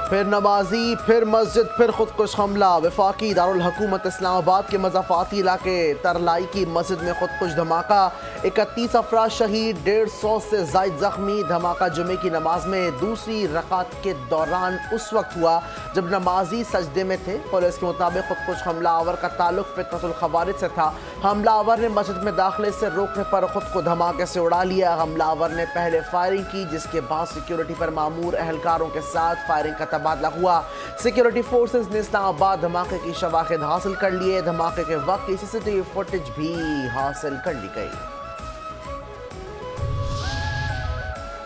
फिर नमाजी, फिर मस्जिद, फिर खुदकुश हमला। वफाकी दारुल हुकूमत इस्लामाबाद के मज़ाफ़ाती इलाके तरलाई की मस्जिद में खुदकुश धमाका। 31 अफराद शहीद, 150 से ज़ायद ज़ख्मी। धमाका जुमे की नमाज में दूसरी रकात के दौरान उस वक्त हुआ जब नमाजी सजदे में थे। पुलिस के मुताबिक खुदकुश हमलावर का ताल्लुक फितनतुल खवारिज से था। हमलावर ने मस्जिद में दाखिले से रोकने पर खुद को धमाके से उड़ा लिया। हमलावर ने पहले फायरिंग की, जिसके बाद सिक्योरिटी पर मामूर एहलकारों के साथ फायरिंग का तबादला हुआ। सिक्योरिटी फोर्सेस ने इस्लामाबाद धमाके की शवाहिद हासिल कर लिए। धमाके के वक्त की सीसीटीवी फुटेज भी हासिल कर ली गई।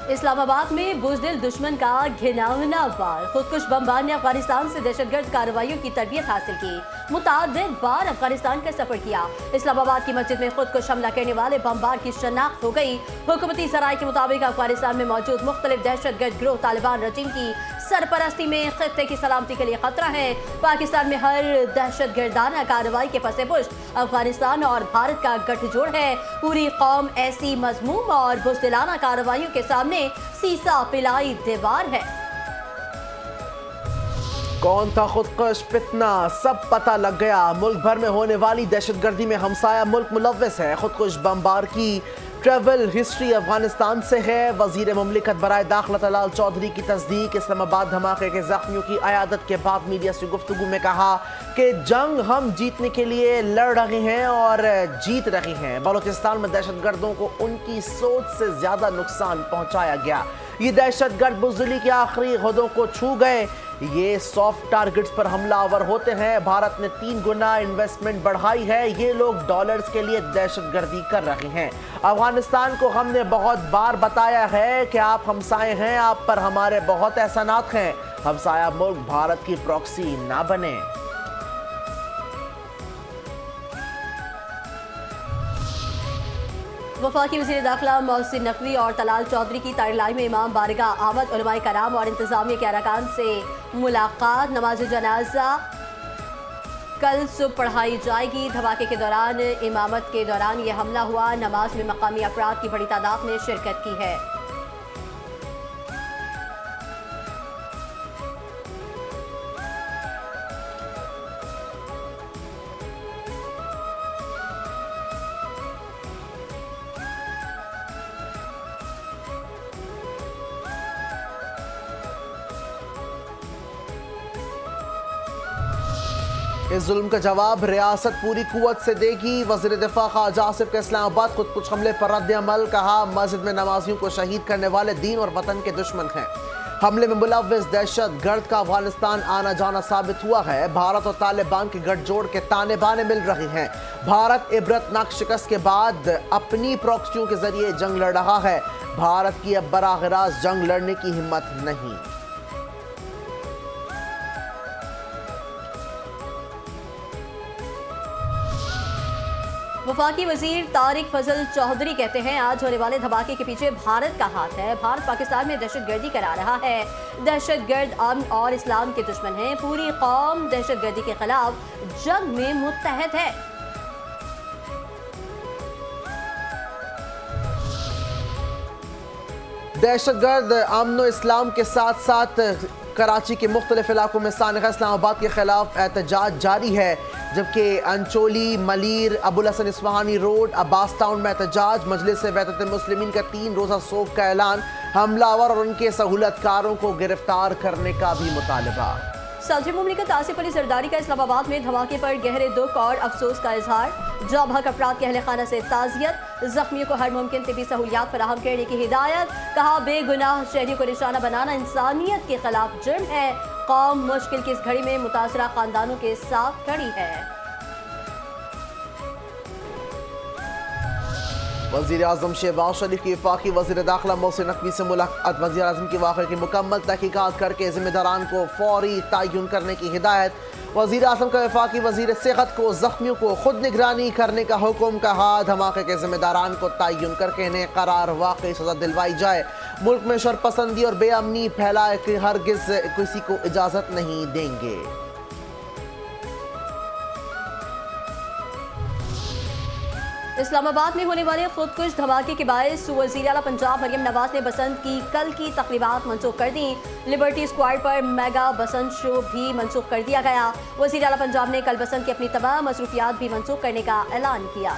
इस्लामाबाद में बुज़दिल दुश्मन का घिनौना वार। खुदकुश बमबार ने अफगानिस्तान से दहशतगर्द कार्रवाइयों की तरबियत हासिल की। मुतादिद बार अफगानिस्तान का सफर किया। इस्लामाबाद की मस्जिद में खुदकुश हमला करने वाले बमबार की शनाख्त हो गई। हुकूमती सराय के मुताबिक अफगानिस्तान में मौजूद मुख्तलिफ दहशतगर्द गिरोह तालिबान रजीम की सरपरस्ती में खित्ते की सलामती के लिए खतरा है। पाकिस्तान में हर दहशतगर्दाना कार्रवाई के पसे पुष्ट अफगानिस्तान और भारत का गठजोड़ है। पूरी कौम ऐसी मजमूम और बुज़दिलाना कार्रवाइयों के सामने सीसा पिलाई दीवार है। कौन था खुदकुश फितना, सब पता लग गया। मुल्क भर में होने वाली दहशतगर्दी में हमसाया मुल्क मुलव्वस है। खुदकुश बमबार की ट्रैवल हिस्ट्री अफगानिस्तान से है। वजीर मुमलिकत बराए दाखिला तलाल चौधरी की तस्दीक। इस्लामाबाद धमाके के जख्मियों की अयादत के बाद मीडिया से गुफ्तगू में कहा कि जंग हम जीतने के लिए लड़ रहे हैं और जीत रहे हैं। बलूचिस्तान में दहशतगर्दों को उनकी सोच से ज्यादा नुकसान पहुंचाया गया। ये दहशतगर्द बुज़दिली के आखिरी हदों को छू गए। ये सॉफ्ट टारगेट्स पर हमलावर होते हैं। भारत ने 3 गुना इन्वेस्टमेंट बढ़ाई है। ये लोग डॉलर्स के लिए दहशतगर्दी कर रहे हैं। अफगानिस्तान को हमने बहुत बार बताया है कि आप हमसाए हैं, आप पर हमारे बहुत एहसानात हैं। हमसाया मुल्क भारत की प्रॉक्सी ना बने। वफाकी वज़ीर दाखिला मोहसिन नकवी और तलाल चौधरी की तारलाई में इमाम बारगाह आमद उलमाए कराम और इंतजामिया के अरकान से मुलाकात। नमाज जनाजा कल सुबह पढ़ाई जाएगी। धमाके के दौरान इमामत के दौरान यह हमला हुआ। नमाज में मकामी अफराद की बड़ी तादाद ने शिरकत की है। इस जुल्म का जवाब रियासत पूरी कुव्वत से देगी। वज़ीर दिफा ख्वाजा आसिफ का इस्लामाबाद खुदकुश हमले पर रद्द अमल। कहा मस्जिद में नमाजियों को शहीद करने वाले दीन और वतन के दुश्मन हैं। हमले में मुलव्वस दहशतगर्द का अफगानिस्तान आना जाना साबित हुआ है। भारत और तालिबान के गठजोड़ के ताने बाने मिल रहे हैं। भारत इबरतनाक शिकस्त के बाद अपनी प्रॉक्सियों के जरिए जंग लड़ रहा है। भारत की अब बराह रास्त जंग लड़ने की हिम्मत नहीं। वफाकी वजीर तारिक फजल चौधरी कहते हैं आज होने वाले धमाके के पीछे भारत का हाथ है। भारत पाकिस्तान में दहशतगर्दी करा रहा है। दहशतगर्द अमन और इस्लाम के दुश्मन हैं। पूरी कौम दहशतगर्दी के खिलाफ जंग में मुत्तहद है। दहशतगर्द अमन इस्लाम के साथ साथ कराची के मुख्तलिफ इलाकों में सानिगा इस्लामाबाद के खिलाफ एहतजाज जारी है। जबकि अंचोली, मलीर, अबुल हसन इस्फहानी रोड, अब्बास टाउन में एहतजाज। मजलिस वहदत मुस्लिमीन का 3 रोज़ा सोग का ऐलान। हमलावर और उनके सहूलतकारों को गिरफ्तार करने का भी मुतालबा। सदर मुमलिकत आसिफ अली जरदारी का इस्लामाबाद में धमाके पर गहरे दुख और अफसोस का इजहार। जौबहक अफराद के अहले खाना से ताज़ियत। जख्मियों को हर मुमकिन तिबी सहूलियात फराहम करने की हिदायत। कहा बेगुनाह शहरियों को निशाना बनाना इंसानियत के खिलाफ जुर्म है। कौम मुश्किल की इस घड़ी में मुतासरा खानदानों के साथ खड़ी है। वज़ीर आज़म शहबाज शरीफ की वफाकी वज़ीर दाखिला मोहसिन नकवी से मुलाकात। वज़ीर आज़म के वाक़े की मुकम्मल तहकीकात करके ज़िम्मेदारान को फौरी तयन करने की हिदायत। वज़ीर आज़म का वफाकी वज़ीर सेहत को ज़ख्मियों को खुद निगरानी करने का हुक्म। कहा धमाके के ज़िम्मेदारान को तयन करके इन्हें करार वाक़ई सज़ा दिलवाई जाए। मुल्क में शरपसंदी और बेअमनी फैलाए कि हरगिज़ किसी को इजाज़त नहीं देंगे। इस्लामाबाद में होने वाले खुदकुश धमाके के बायस वज़ीर आला पंजाब मरियम नवाज ने बसंत की कल की तकरीबात मनसूख कर दी। लिबर्टी स्क्वायर पर मेगा बसंत शो भी मनसूख कर दिया गया। वज़ीर आला पंजाब ने कल बसंत की अपनी तमाम मसरूफियात भी मनसूख करने का ऐलान किया।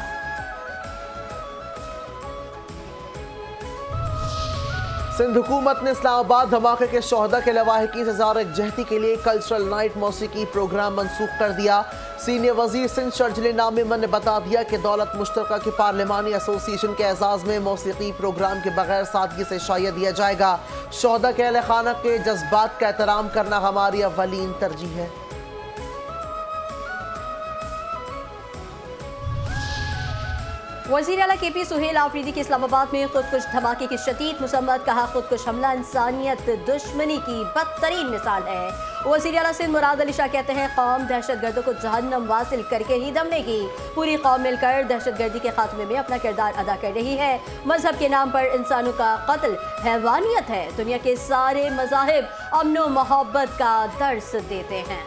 सिंध हुकूमत ने इस्लामाबाद धमाके के शोहदा के लवाहिकीन से ज़ार यकजहती के लिए कल्चरल नाइट मौसीकी प्रोग्राम मनसूख कर दिया। सीनियर वजीर सिंध शर्जिल नामिमन ने बता दिया कि दौलत मुश्तरका की पार्लिमानी एसोसिएशन के एजाज़ में मौसीकी प्रोग्राम के बगैर सादगी से शायद दिया जाएगा। शोहदा के अहले खाना के जज्बात का एहतराम करना हमारी अव्वलीन तरजीह है। वज़ीर आला KP सुहेल आफरीदी की इस्लामाबाद में खुदकुश धमाके की शदीद मुसम्मत। कहा, खुदकुश हमला इंसानियत दुश्मनी की बदतरीन मिसाल है। वज़ीर आला सिंध मुराद अली शाह कहते हैं, कौम दहशतगर्दों को जहन्नम वासिल करके ही दम लेगी। पूरी कौम मिलकर दहशतगर्दी के खात्मे में अपना किरदार अदा कर रही है। मजहब के नाम पर इंसानों का कत्ल हैवानियत है। दुनिया के सारे मज़ाहिब अमन व मोहब्बत का दर्स देते हैं।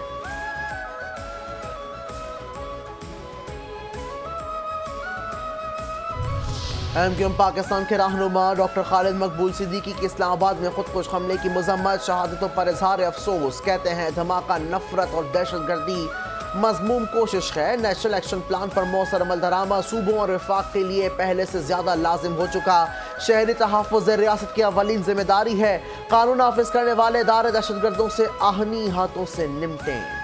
एमक्यूएम पाकिस्तान के रहनुमा डॉक्टर खालिद मकबूल सिद्दीकी की इस्लामाबाद में खुदकुश हमले की मजम्मत। शहादतों पर इजहार अफसोस। कहते हैं, धमाका नफरत और दहशतगर्दी मजमूम कोशिश है। नेशनल एक्शन प्लान पर मौसर अमल दरामद सूबों और वफाक के लिए पहले से ज्यादा लाजिम हो चुका। शहरी तहफ़्फ़ुज़ रियासत की अवलीन जिम्मेदारी है। कानून नाफिज करने वाले इदारे दहशतगर्दों से आहनी हाथों से निपटें।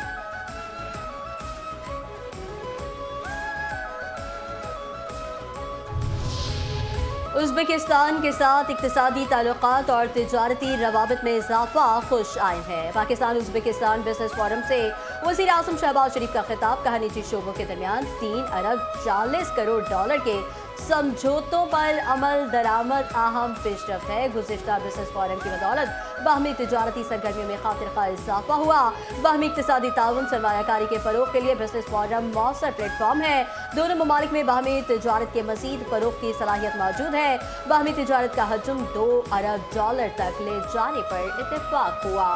उज़्बेकिस्तान के साथ इक़्तिसादी ताल्लुकात और तिजारती रवाबित में इजाफा खुश आए हैं। पाकिस्तान उज़्बेकिस्तान बिजनेस फोरम से वज़ीर आज़म शहबाज शरीफ का खिताब। कहा, निजी शोबों के दरमियान 3 अरब 40 करोड़ डॉलर के समझौतों पर अमल दरामद अहम पेशरफ है। गुज़िश्ता बिजनेस फोरम की बदौलत बाहमी तिजारती सरगर्मियों में खातिर खा इजाफा हुआ। बाहमी इक़्तिसादी ताउन सरमायाकारी के फ़रोग़ के लिए बिजनेस फोरम मौसर प्लेटफॉर्म है। दोनों ममालिक में बाहमी तिजारत के मज़ीद फ़रोग़ की सलाहियत मौजूद है। बाहमी तिजारत का हजम 2 अरब डॉलर तक ले जाने पर इत्तेफाक हुआ।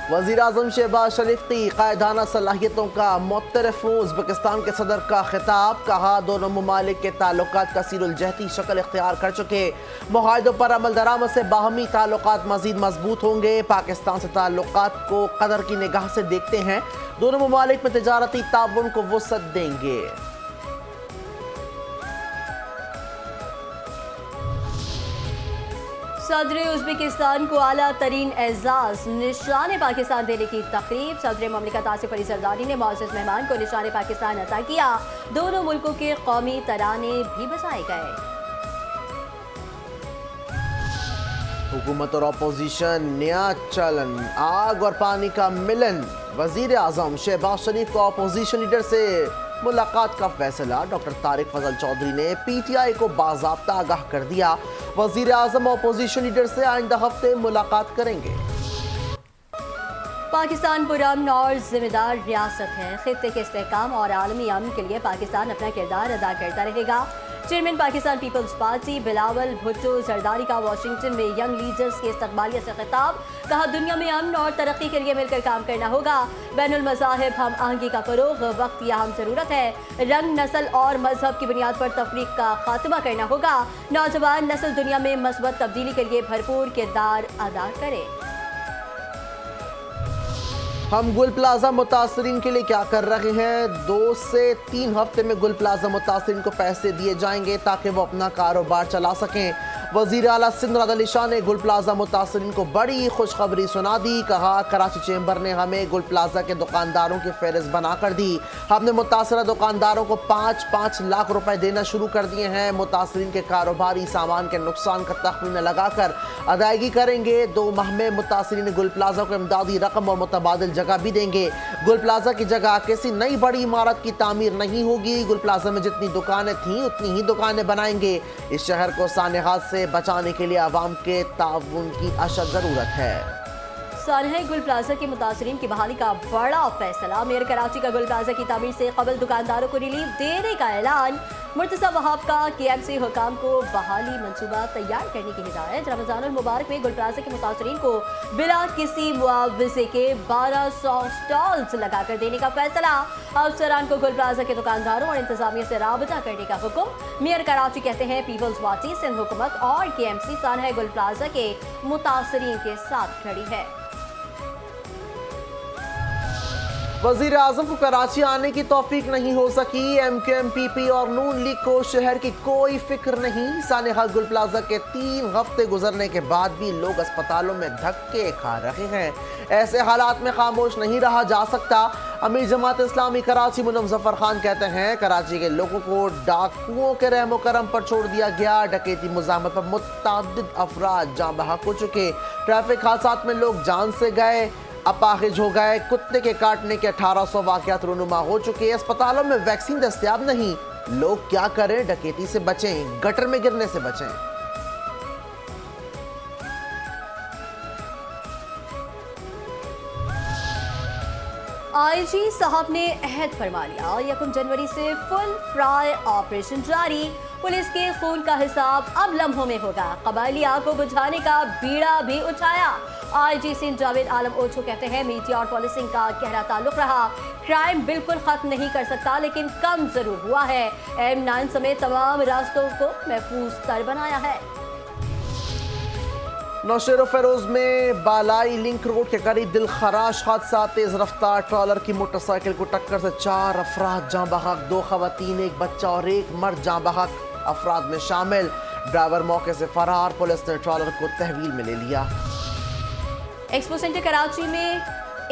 वज़ीर आज़म शहबाज शरीफ की कायदाना सलाहियतों का मुतरफ़ उज़्बेकिस्तान के सदर का खिताब। कहा, दोनों ममालिक के ताल्लुकात कसीरुल जहती शक्ल इख्तियार कर चुके। मुआहिदों पर अमल दरामद से बाहमी ताल्लुकात मज़ीद मजबूत होंगे। पाकिस्तान से ताल्लुकात को कदर की निगाह से देखते हैं। दोनों ममालिक में तिजारती ताउन को वुसअत देंगे। सदर उज़्बेकिस्तान को आला तरीन एजाज निशान पाकिस्तान देने की तकरीब। सदर ममलिकत आसिफ अली ज़रदारी ने मौजूद मेहमान को निशान पाकिस्तान अता किया। दोनों मुल्कों के कौमी तराने भी बजाए गए। हुकूमत और अपोजिशन नया चलन, आग और पानी का मिलन। वज़ीर आज़म शहबाज शरीफ को अपोजिशन लीडर से मुलाकात का फैसला। डॉक्टर तारिक फजल चौधरी ने PTI को बाज़ाब्ता आगाह कर दिया। वज़ीर आज़म अपोजिशन लीडर से आइंदा हफ्ते मुलाकात करेंगे। पाकिस्तान पुरअमन और जिम्मेदार रियासत है। खित्ते के इस्तेहकाम और आलमी अमन के लिए पाकिस्तान अपना किरदार अदा करता रहेगा। चेयरमैन पाकिस्तान पीपल्स पार्टी बिलावल भुट्टो जरदारी का वाशिंगटन में यंग लीडर्स के इस्तकबालिया से खिताब। कहा, दुनिया में अमन और तरक्की के लिए मिलकर काम करना होगा। बैनुल मज़ाहिब हम आहंगी का फ़रोग़ वक्त की अहम ज़रूरत है। रंग, नस्ल और मजहब की बुनियाद पर तफरीक का खात्मा करना होगा। नौजवान नस्ल दुनिया में मस्बत तब्दीली के लिए भरपूर किरदार अदा करे। हम गुल प्लाजा मुतासरीन के लिए क्या कर रहे हैं? 2 से 3 हफ्ते में गुल प्लाजा मुतासरीन को पैसे दिए जाएंगे ताकि वो अपना कारोबार चला सकें। वज़ीर आला सिंध मुराद अली शाह ने गुल प्लाजा मुतासरीन को बड़ी खुशखबरी सुना दी। कहा, कराची चेंबर ने हमें गुल प्लाजा के दुकानदारों की फहरिस्त बना कर दी। हमने मुतासरा दुकानदारों को 5-5 लाख रुपए देना शुरू कर दिए हैं। मुतासरीन के कारोबारी सामान के नुकसान का तखमीना लगाकर अदायगी करेंगे। 2 माह में मुतासरीन गुल प्लाजा को इमदादी रकम और मुतबादिल जगह भी देंगे। गुल प्लाजा की जगह किसी नई बड़ी इमारत की तामीर नहीं होगी। गुल प्लाजा में जितनी दुकानें थीं उतनी ही दुकानें बनाएंगे। इस शहर को सानेहात से बचाने के लिए आवाम के ताउन की अशद जरूरत है। सानहा गुल प्लाजा के मुतासरीन की बहाली का बड़ा फैसला। मेयर कराची का गुल प्लाजा की तामीर से कबल दुकानदारों को रिलीफ देने का ऐलान। मुर्तज़ा वहाब का KMC हुकाम को बहाली मंसूबा तैयार करने की हिदायत। रमजानुल मुबारक में गुल प्लाजा के मुतासरीन को बिला किसी मुआवजे के 1200 स्टॉल्स लगाकर देने का फैसला। अफसरान को गुल प्लाजा के दुकानदारों और इंतजामिया से राबता करने का हुक्म। मेयर कराची कहते हैं पीपल्स पार्टी, सिंध हुकूमत और KMC सानहा गुल प्लाजा के मुतासरीन के साथ खड़ी है। वजीर आजम को कराची आने की तौफीक नहीं हो सकी। MKM PP और नून लीग को शहर की कोई फिक्र नहीं। सानहा गुल प्लाजा के 3 हफ्ते गुजरने के बाद भी लोग अस्पतालों में धक्के खा रहे हैं। ऐसे हालात में खामोश नहीं रहा जा सकता। अमीर जमात इस्लामी कराची मुनम जफर खान कहते हैं कराची के लोगों को डाकुओं के रहमो करम पर छोड़ दिया गया। डकैती मुजामत पर मुतअद्दिद अफराद जाँ बहक हो चुके। ट्रैफिक हादसात में लोग जान से गए, अपाहिज हो गए। कुत्ते के काटने के 1800 वाकयात रूनुमा हो चुके। अस्पतालों में वैक्सीन दस्तयाब नहीं। लोग क्या करें? डकैती से बचें, गटर में गिरने से बचें। IG साहब ने अहद फरमा लिया। 1 जनवरी से फुल फ्राई ऑपरेशन जारी। पुलिस के खून का हिसाब अब लम्हों में होगा। कबायली आग को बुझाने का बीड़ा भी उठाया। IG सिंध जावेद आलम ओछो कहते हैं मीडिया और पुलिसिंग का गहरा ताल्लुक रहा। क्राइम बिल्कुल खत्म नहीं कर सकता लेकिन कम जरूर हुआ है। M9 समेत तमाम रास्तों को महफूज तर बनाया है। नौशेरो फेरोज में बालाई लिंक रोड के करीब दिलखराश हादसा। तेज रफ्तार ट्रॉलर की मोटरसाइकिल को टक्कर से 4 अफराद जाँ बहक, 2 खवातीन, 1 बच्चा और 1 मर्द जाँ बहक अफराद में शामिल। ड्राइवर मौके से फरार। पुलिस ने ट्रॉलर को तहवील में ले लिया। एक्सपो सेंटर कराची में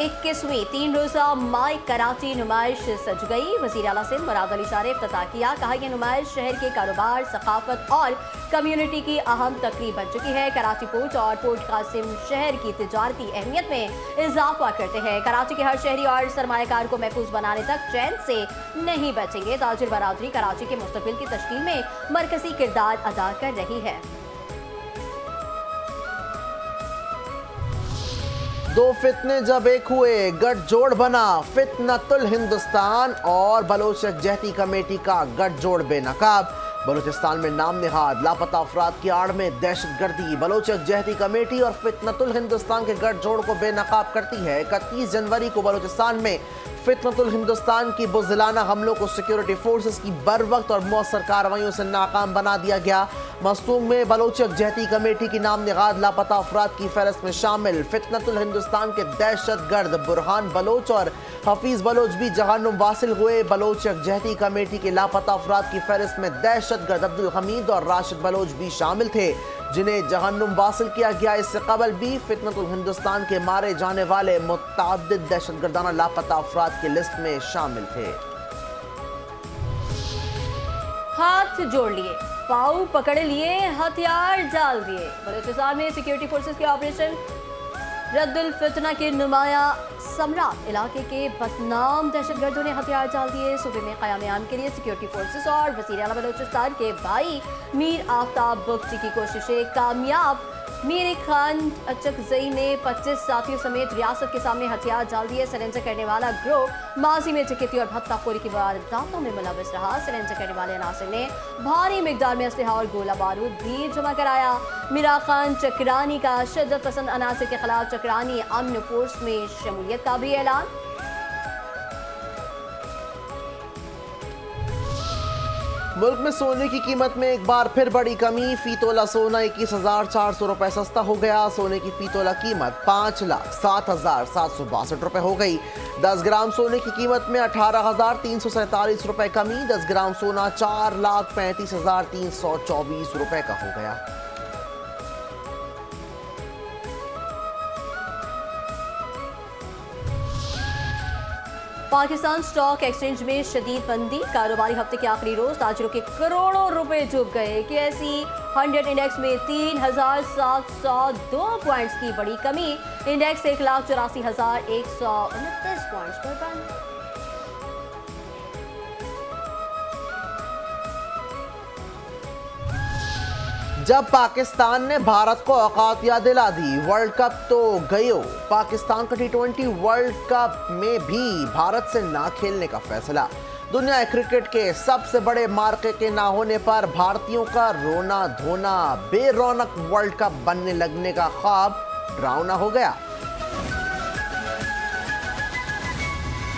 21वीं 3 रोज़ा माई कराची नुमाइश सज गई। वज़ीर आला सिंध मुराद अली शाह ने इफ्तिताह किया। कहा यह नुमाइश शहर के कारोबार, सकाफत और कम्युनिटी की अहम तकरीब बन चुकी है। कराची पोर्ट और पोर्ट कासिम शहर की तिजारती अहमियत में इजाफा करते हैं। कराची के हर शहरी और सरमायाकार को महफूज बनाने तक चैन से नहीं बचेंगे। ताजिर बरादरी कराची के मुस्तकबिल की तश्कील में मरकजी किरदार अदा कर रही है। 2 फितने जब एक हुए, गठजोड़ बना। फितनतुल हिंदुस्तान और बलोच यकजहती कमेटी का गठजोड़ बेनकाब। बलूचिस्तान में नाम निहाद लापता अफराद की आड़ में दहशतगर्दी। बलोच यकजहती कमेटी और फितनतुल हिंदुस्तान के गठजोड़ को बेनकाब करती है। 31 जनवरी को बलूचिस्तान में फितनतुल हिंदुस्तान की बुज़दिलाना हमलों को सिक्योरिटी फोर्सेस की बर वक्त और मौसर कार्रवाइयों से नाकाम बना दिया गया। मस्तूंग में बलोच यकजहती कमेटी की नाम निगाद लापता अफराद की फहरिस्त में शामिल फितनतुल हिंदुस्तान के दहशतगर्द बुरहान बलोच और हफीज बलोच भी जहन्नुम वासिल हुए। बलोच यकजहती कमेटी के लापता अफराद की फहरिस्त में दहशतगर्द अब्दुल हमीद और राशिद बलोच भी शामिल थे, जिन्हें जहन्नुम वासिल किया गया। इससे कबल भी फितनतुल हिंदुस्तान के मारे जाने वाले मुतअद्दिद दहशतगर्दाना लापता अफराद की लिस्ट में शामिल थे। हाथ जोड़ लिए, पाँव पकड़ लिए, हथियार डाल दिए। बलूचिस्तान में सिक्योरिटी फोर्सेस के ऑपरेशन रद्दुल फितना के नुमाया सम्राट इलाके के बदनाम दहशतगर्दों ने हथियार डाल दिए। सूबे में क़याम के लिए सिक्योरिटी फोर्सेस और वज़ीर आला बलूचिस्तान के भाई मीर आफ्ताब बख्शी की कोशिशें कामयाब। मीर खान अचकजई ने 25 साथियों समेत रियासत के सामने हथियार डाल दिए। सरेंडर करने वाला ग्रोह माजी में डकैती और भत्ताखोरी की वारदातों में मुलव्वस रहा। सरेंडर करने वाले अनासर ने भारी मिकदार में असलहा और गोला बारूद भी जमा कराया। मीरा खान चक्रानी का शिद्दत पसंद अनासर के खिलाफ चक्रानी अमन फोर्स में शमूलियत का भी ऐलान। मुल्क में सोने की कीमत में एक बार फिर बड़ी कमी। फी तोला सोना 21,400 रुपए सस्ता हो गया। सोने की फी तोला कीमत 5,07,762 रुपए हो गई। 10 ग्राम सोने की कीमत में 18,347 रुपए कमी। 10 ग्राम सोना 4,35,324 रुपए का हो गया। पाकिस्तान स्टॉक एक्सचेंज में शदीद मंदी। कारोबारी हफ्ते के आखिरी रोज ताजरों के करोड़ों रुपए डूब गए। KSE 100 इंडेक्स में 3,702 पॉइंट्स की बड़ी कमी। इंडेक्स 1,84,129 पॉइंट्स पर बंद। जब पाकिस्तान ने भारत को औकात याद दिला दी, वर्ल्ड कप तो गयो। पाकिस्तान का T20 वर्ल्ड कप में भी भारत से ना खेलने का फैसला। दुनिया क्रिकेट के सबसे बड़े मार्के के ना होने पर भारतीयों का रोना धोना, बेरौनक वर्ल्ड कप बनने लगने का ख्वाब डरावना हो गया।